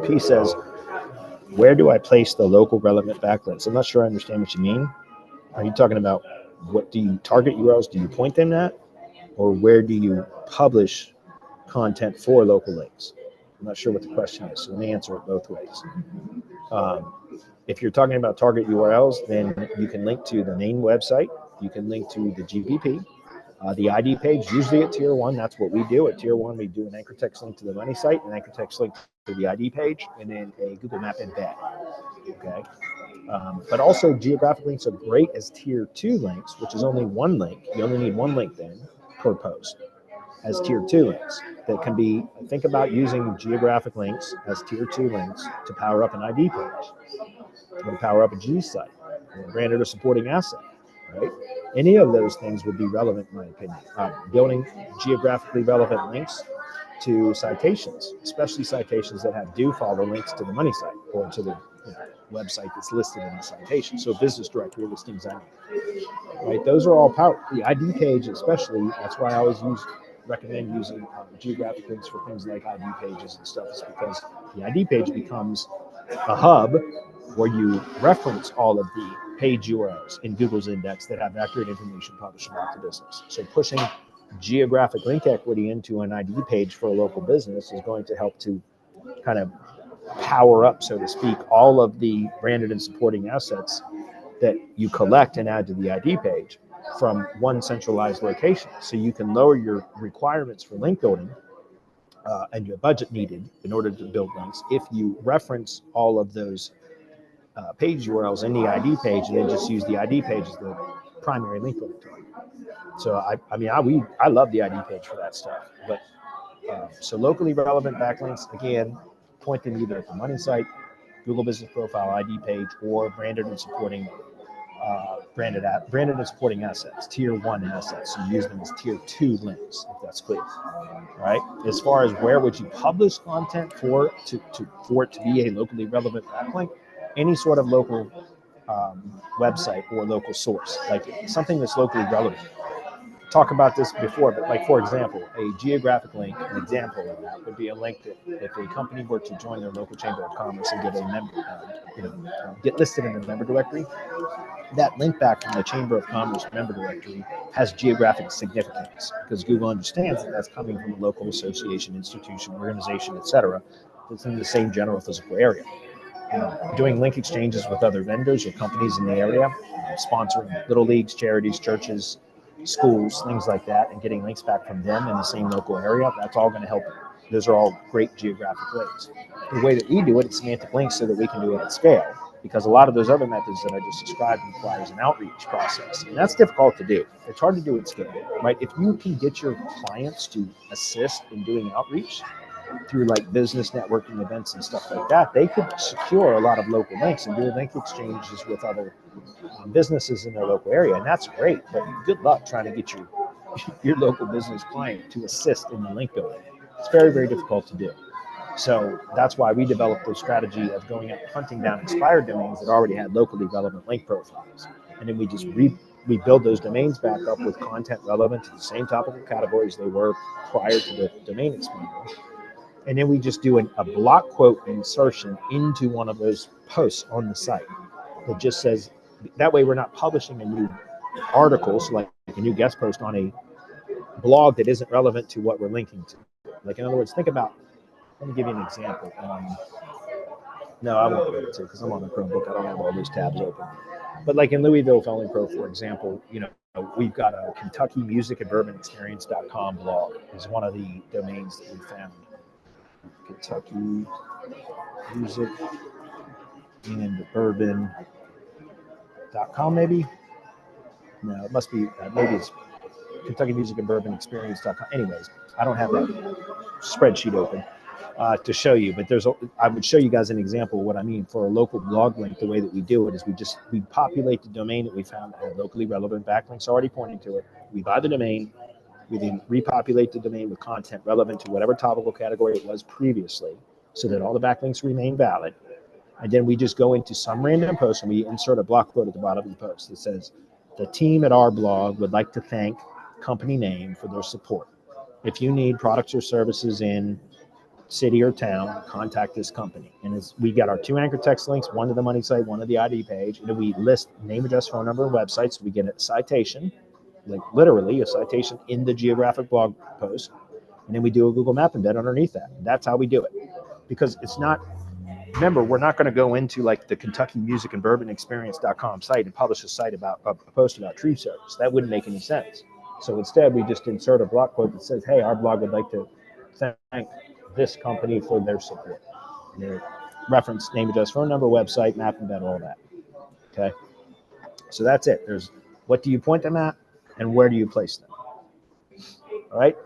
P says, where do I place the local relevant backlinks? I'm not sure I understand what you mean. Are you talking about what do you target URLs? Do you point them at? Or where do you publish content for local links? I'm not sure what the question is, so let me answer it both ways. If you're talking about target URLs, then you can link to the main website. You can link to the GPP, the ID page, usually at tier 1. That's what we do. At tier 1, we do an anchor text link to the money site, an anchor text link to the ID page, and then a Google Map embed. Okay. But also geographic links are great as tier 2 links, which is only one link. You only need one link then per post as tier 2 links that can be, think about using geographic links as tier 2 links to power up an ID page or to power up a G site or a branded or supporting asset, right? Any of those things would be relevant in my opinion. Building geographically relevant links to citations, especially citations that do follow links to the money site or to the website that's listed in the citation. So business directory listings, right? Those are all power. The ID page, especially, that's why I always recommend using geographic links for things like ID pages and stuff, is because the ID page becomes a hub where you reference all of the page URLs in Google's index that have accurate information published about the business. So pushing geographic link equity into an ID page for a local business is going to help to kind of power up, so to speak, all of the branded and supporting assets that you collect and add to the ID page from one centralized location. So you can lower your requirements for link building and your budget needed in order to build links if you reference all of those page URLs in the ID page and then just use the ID page as the primary link building target. So I love the ID page for that stuff. But so locally relevant backlinks, again, point them either at the money site, Google Business Profile ID page, or branded and supporting branded and supporting assets, tier 1 assets. You use them as tier 2 links, if that's clear. Right? As far as where would you publish content for it to be a locally relevant backlink, any sort of local website or local source, like something that's locally relevant. Talk about this before, but like, for example, a geographic link, an example of that would be a link that if a company were to join their local chamber of commerce and get a member, get listed in the member directory, that link back from the Chamber of Commerce member directory has geographic significance because Google understands that that's coming from a local association, institution, organization, etc. that's in the same general physical area. Doing link exchanges with other vendors or companies in the area, sponsoring little leagues, charities, churches, schools, things like that, and getting links back from them in the same local area, that's all going to help. Those are all great geographic links. The way that we do it, it's semantic links so that we can do it at scale, because a lot of those other methods that I just described requires an outreach process, and that's difficult to do. It's hard to do at scale, right? If you can get your clients to assist in doing outreach through like business networking events and stuff like that, they could secure a lot of local links and do link exchanges with other businesses in their local area, and that's great. But good luck trying to get your local business client to assist in the link building. It's very, very difficult to do. So that's why we developed the strategy of going out and hunting down expired domains that already had locally relevant link profiles, and then we just we build those domains back up with content relevant to the same topical categories they were prior to the domain expiry. And then we just do a block quote insertion into one of those posts on the site that just says, that way we're not publishing a new article, so like a new guest post on a blog that isn't relevant to what we're linking to. Like, in other words, think about, let me give you an example. No, I won't go into it because I'm on the Chromebook. I don't have all those tabs open. But like in Louisville Felony Pro, for example, we've got a Kentucky Music and Bourbon Experience.com blog is one of the domains that we found. Kentucky Music and Bourbon.com, maybe? No, it must be, maybe it's Kentucky Music and Bourbon Experience.com. Anyways, I don't have that spreadsheet open to show you, but I would show you guys an example of what I mean. For a local blog link, the way that we do it is we populate the domain that we found that had locally relevant backlinks already pointing to it. We buy the domain. We then repopulate the domain with content relevant to whatever topical category it was previously so that all the backlinks remain valid. And then we just go into some random post and we insert a block quote at the bottom of the post that says, the team at our blog would like to thank company name for their support. If you need products or services in city or town, contact this company. And we got our 2 anchor text links, one to the money site, one to the ID page. And then we list name, address, phone number, and website. So we get a citation, like literally a citation in the geographic blog post. And then we do a Google map embed underneath that. That's how we do it. Because it's not, remember, we're not going to go into like the Kentucky Music and Bourbon Experience.com site and publish a post about tree service. That wouldn't make any sense. So instead, we just insert a blog quote that says, hey, our blog would like to thank this company for their support. And they reference name, address, phone number, website, map embed, all that. Okay. So that's it. There's what do you point them at and where do you place them? All right.